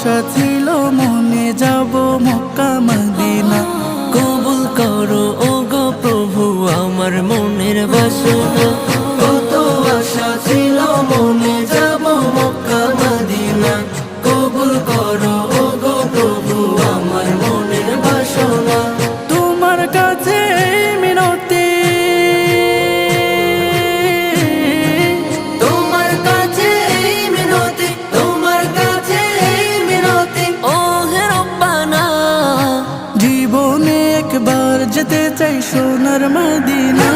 আশা ছিল মনে যাব মক্কা মদিনা। কবুল করো ওগো প্রভু আমার মনের বাসনা। কত আশা ছিল মনে যাব মক্কা মদিনা। কবুল করো ওগো প্রভু আমার মনের বাসনা। তোমার কাছে মিনতি, তোমার কাছে মিনতি, তোমার কাছে মিনতি। ও হে রব্বানা জীবনে একবার যেতে চাই সোনার মদিনা।